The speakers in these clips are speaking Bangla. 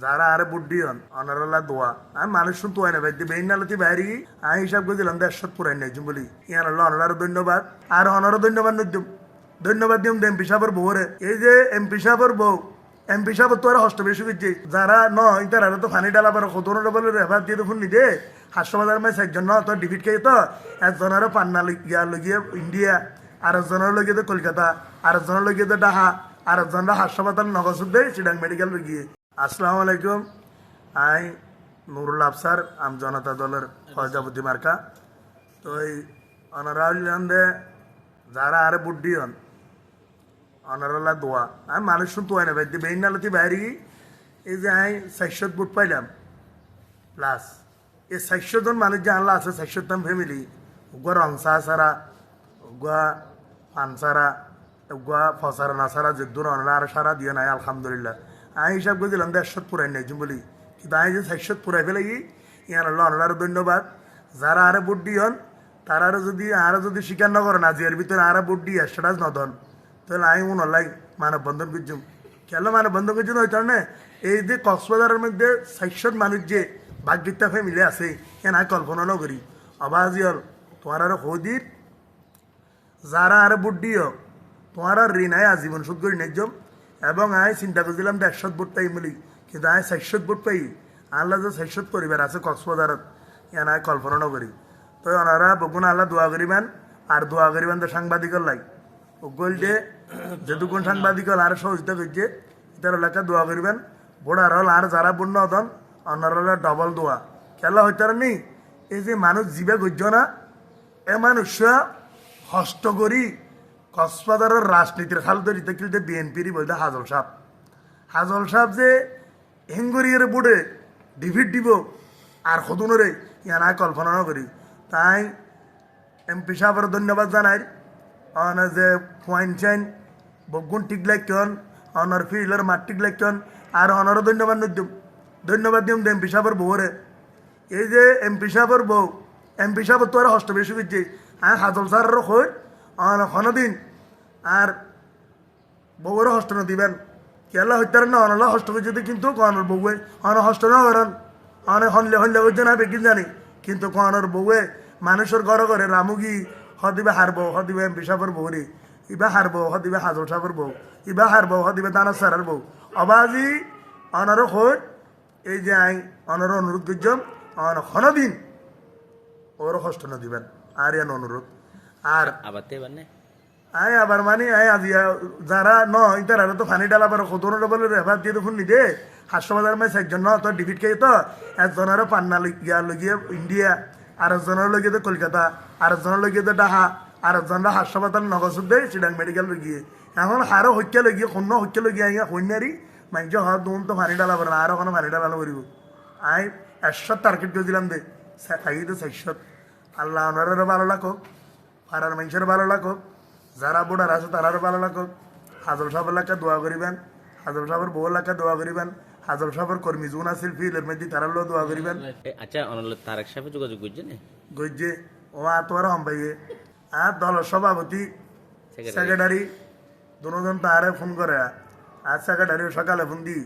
যারা আরে বুদ্ধি হন অনারালা দোয়া আমি মানুষ শুনতে হয় না ভাই বেইন নালতি বাইরি আমি হিসাব করেছিলাম 150 পুরাই নাই বলি ইয়ান আল্লাহ অনার ধন্যবাদ আর অনারও ধন্যবাদ নদ্যম ধন্যবাদ দিম এমপি সাহেবের বউরে এই যে এমপি সাহেবের বউ এমপি সাহেব তো আর হস্ত বেশি করছে যারা নয় তারা তো ফানি ডালা পারে কতনো ডবল রেফার দিয়ে তো ফোন নিদে হাসপাতাল মাই চারজন ন তো ডিভিট খেয়ে তো একজনের পান্না লগিয়ে ইন্ডিয়া আরেকজনের লগিয়ে তো কলকাতা আরেকজনের লগিয়ে তো ঢাকা আরেকজনরা হাসপাতাল নগসুদ দেয় চিডাং মেডিকেল লগিয়ে। আসসালামু আলাইকুম, আই নুরুল আফসার আম জনতা দলের ফয়জাবুদ্দি মার্কা। তো এই অনারালে যারা আরে বুদ্ধি হন অনারালা দোয়া আমি মানুষ শুনতে হয় না ভাই বেইন নালতি বাইরি এই যে আমি 400 বুট পাইলাম প্লাস এই 400 জন মানুষ যে আনলা আছে 400 জন ফ্যামিলি উগা রংসা সারা উগা পানসারা উগা ফসারা নাসারা যদ্দুর অনারা আর সারা দিয়ে নাই আলহামদুলিল্লাহ আমি হিসাব করেছিলাম 150 পুরাই নাই বলি কিন্তু আমি যে 400 পুরাই ফেলাই ইয়ান আল্লাহ অনার ধন্যবাদ। যারা আরে বুদ্ধি হন তারা যদি স্বীকার না করেন আজিয়ার ভিতরে আরে বুদ্ধি এক্সট্রাজ নদন তাহলে আমি মনে হয় মানববন্ধন করছুম কেন মানববন্ধন করছুন ওই কারণে এই যে কক্সবাজারের মধ্যে 400 মানুষ যে ভাগ্যিতা ফ্যামিলি আছে এন আমি কল্পনা ন করি অবাজিয়ল তোমার আর হদির যারা আরে বুদ্ধি হোক তোমার আর ঋণ আয় আজীবন শোধ করি নেজম এবং আমি চিন্তা করছিলাম 150 বুট পাই বলি কিন্তু আমি 400 বুট পাই আল্লাহ যে 400 পরিবার আছে কক্সবাজারত এন আমি কল্পনা ন করি। তো ওনারা বকুন আল্লাহ দোয়া করিবেন আর দোয়া করিবেন তো সাংবাদিকর লাই গল যে যেটুকুন সাংবাদিক আর সহযোগিতা করছে তার এলাকা দোয়া করবেন বোড়ার হল আর যারা বন্য হতন অন্যরা ডবল দোয়া খেলা হইতার নেই এই যে মানুষ জীবে গজ্য না এ মানুষ হস্ত করি কক্সবাজারের রাজনীতির খাল ধরিতে খেলতে বিএনপিরই বলতে হাজল সাহেব যে হেঙ্গুরিয়ার বুড়ে ডিভিট দিব আর সদুনরে ইয়ানা কল্পনা করি তাই এমপি সাহেবের ধন্যবাদ জানাই অনার যে পয়েন্ট চাইন বগুন ঠিক লাগন অনার ফিল্ডের মাঠ ঠিক লাগন আর অনারও ধন্যবাদ দিম এমপি সাহেবের বউরে এই যে এমপি সাহেবের বউ এমপি সাহেবের তো আর হস্ত বেশি করছে আমি হাজল স্যারেরও হই দিন আর বউয়েরও হস্ত না দিবেন কেলা হইতার না অনালা হস্ত করছে কিন্তু কনার বউয়ে অন হস্ত না করেন অনেক হল্লে করছে না বেকিন জানি কিন্তু কনার বউয়ে মানুষের ঘরে ঘরে রামুগি হদিবে হারবো হদিবে এমপি সাহেবের বউরে ইবা হারবো হদিবে হাজল সাহেবের বউ ইবা হারবো হদিবে দানা স্যারের বউ অবাজি অনারও হই এই যে আই অনারও অনুরোধ করছম অন দিন ওরও হস্ত না দিবেন আর এন অনুরোধ আর আই আবার মানে আই আজি যারা নয় তারা তো ফানি ডালা পারে কতনো ডবল রেফার দিয়ে তো ফোন নিদে হাসপাতাল মাই চারজন ন তো ডিভিট খেয়ে তো একজনের পান্না লগিয়ে ইন্ডিয়া আরেকজনের লগিয়ে তো কলকাতা আরেকজনের লগিয়ে তো ঢাকা আরেকজনরা হাসপাতাল নগসুদ দেয় চিডাং মেডিকেল লগিয়ে এখন হারও হত্যা লগিয়ে শূন্য হত্যা লগিয়ে আইয়া কন্যারি মাইজ হাত দুন তো ফানি ডালা পারে না আর ওখানে ফানি ডালা করিব আই 100 টার্গেট করেছিলাম দে থাকি তো 400 আল্লাহ ওনারেরও ভালো লাগুক পাড়ার মানুষের ভালো লাগুক যারা বুড়ার আছে তারারও ভালো লাগুক হাজল সাহেবের লাখা দোয়া করিবেন হাজল সাহেবের বউ লাখা দোয়া করিবেন হাজল সাহেবের কর্মী জুন আছিল ফিল্ডের মধ্যে তারারও দোয়া করিবেন। আচ্ছা তারেক সাহেব যোগাযোগ করছেন গজ্জে ও তোমার হম পাইয়ে আর দলের সভাপতি সেক্রেটারি দুজন তারে ফোন করে আর সেক্রেটারি সকালে ফোন দিই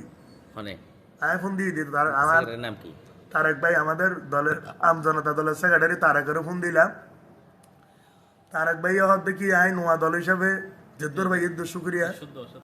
আমি ফোন দিয়ে দিই আমার নাম কি তারেক ভাই আমাদের দলের আম জনতা দলের সেক্রেটারি তারেকেরও ফোন দিলাম। তারেক ভাই হতে কি আই নোয়া দল হিসাবে জেদ্দুর ভাইয়ের শুক্রিয়া